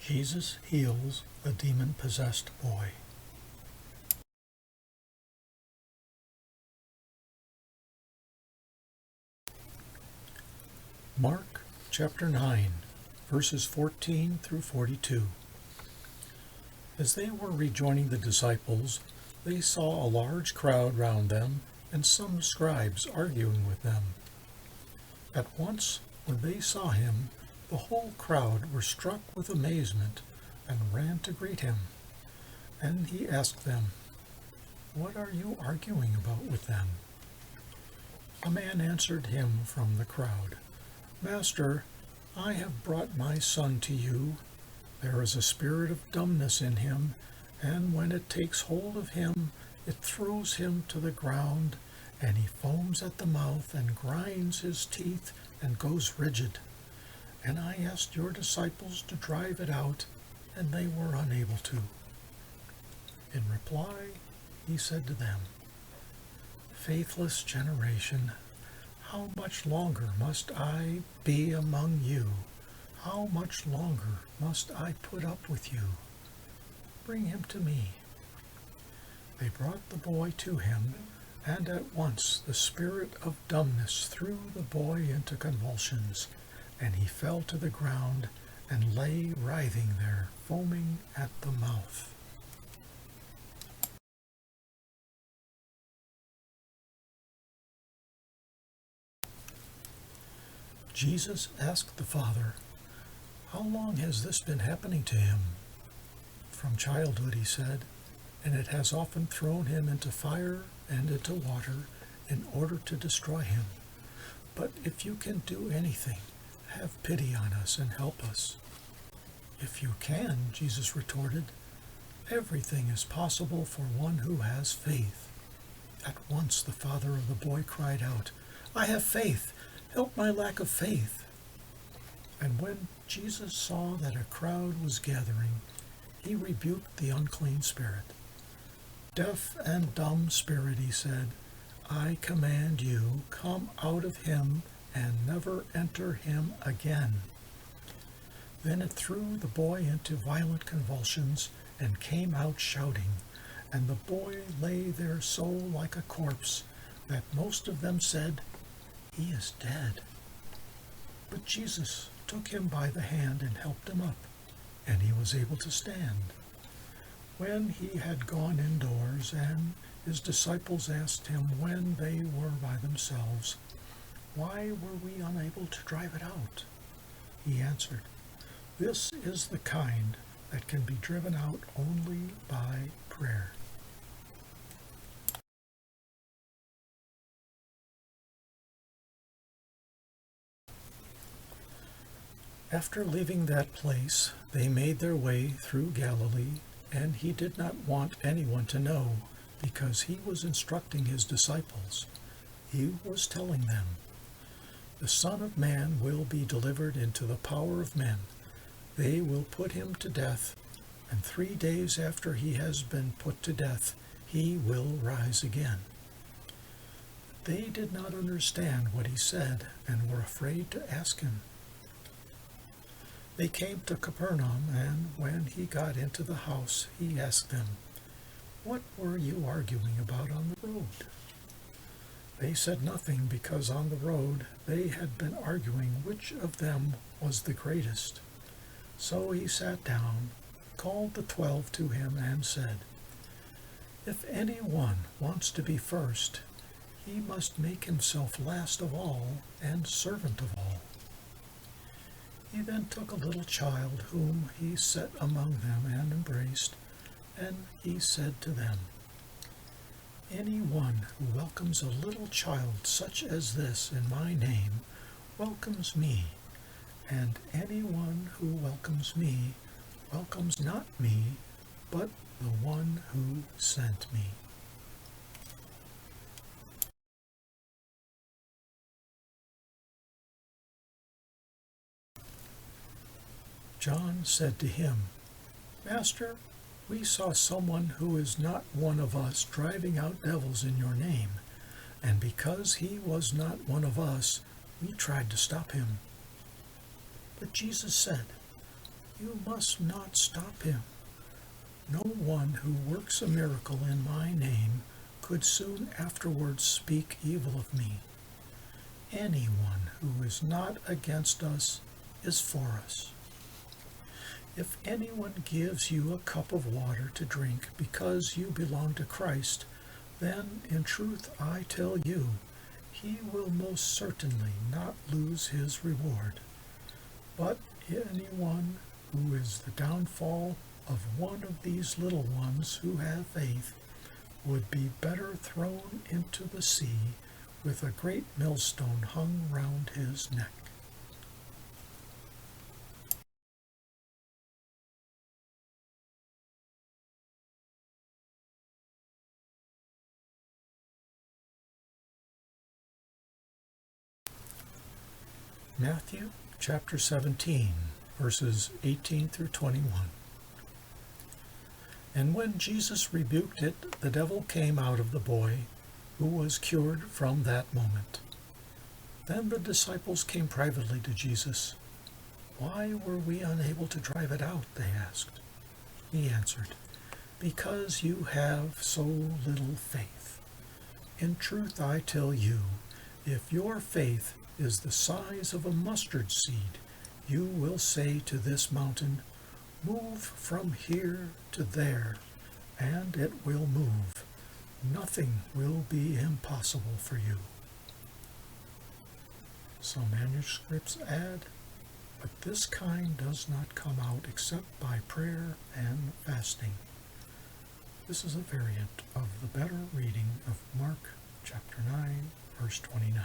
Jesus heals a demon-possessed boy. Mark chapter 9, verses 14 through 42. As they were rejoining the disciples, they saw a large crowd round them and some scribes arguing with them. At once, when they saw him, the whole crowd were struck with amazement and ran to greet him. And he asked them, "What are you arguing about with them?" A man answered him from the crowd, "Master, I have brought my son to you. There is a spirit of dumbness in him, and when it takes hold of him, it throws him to the ground, and he foams at the mouth and grinds his teeth and goes rigid. And I asked your disciples to drive it out, and they were unable to." In reply, he said to them, "Faithless generation, how much longer must I be among you? How much longer must I put up with you? Bring him to me." They brought the boy to him, and at once the spirit of dumbness threw the boy into convulsions, and he fell to the ground and lay writhing there, foaming at the mouth. Jesus asked the father, "How long has this been happening to him?" "From childhood," he said, "and it has often thrown him into fire and into water in order to destroy him. But if you can do anything, have pity on us and help us." "If you can," Jesus retorted, "everything is possible for one who has faith." At once the father of the boy cried out, "I have faith. Help my lack of faith." And when Jesus saw that a crowd was gathering, he rebuked the unclean spirit. "Deaf and dumb spirit," he said, "I command you, come out of him and never enter him again." Then it threw the boy into violent convulsions and came out shouting, and the boy lay there so like a corpse that most of them said, "He is dead." But Jesus took him by the hand and helped him up, and he was able to stand. When he had gone indoors, and his disciples asked him when they were by themselves, "Why were we unable to drive it out?" he answered, "This is the kind that can be driven out only by prayer." After leaving that place, they made their way through Galilee, and he did not want anyone to know, because he was instructing his disciples. He was telling them, "The Son of Man will be delivered into the power of men. They will put him to death, and 3 days after he has been put to death, he will rise again." They did not understand what he said and were afraid to ask him. They came to Capernaum, and when he got into the house, he asked them, "What were you arguing about on the road?" They said nothing, because on the road they had been arguing which of them was the greatest. So he sat down, called the 12 to him, and said, "If anyone wants to be first, he must make himself last of all and servant of all." He then took a little child whom he set among them and embraced, and he said to them, "Anyone who welcomes a little child such as this in my name welcomes me, and anyone who welcomes me welcomes not me, but the one who sent me." John said to him, "Master, we saw someone who is not one of us driving out devils in your name, and because he was not one of us, we tried to stop him." But Jesus said, You must not stop him. No one who works a miracle in my name could soon afterwards speak evil of me. Anyone who is not against us is for us. If anyone gives you a cup of water to drink because you belong to Christ, then in truth I tell you, he will most certainly not lose his reward. But anyone who is the downfall of one of these little ones who have faith would be better thrown into the sea with a great millstone hung round his neck. Matthew chapter 17, verses 18 through 21. And when Jesus rebuked it, the devil came out of the boy, who was cured from that moment. Then the disciples came privately to Jesus. Why were we unable to drive it out? They asked. He answered, Because you have so little faith. In truth I tell you, if your faith is the size of a mustard seed, you will say to this mountain, Move from here to there, and it will move. Nothing will be impossible for you. Some manuscripts add, but this kind does not come out except by prayer and fasting. This is a variant of the better reading of Mark chapter 9, verse 29.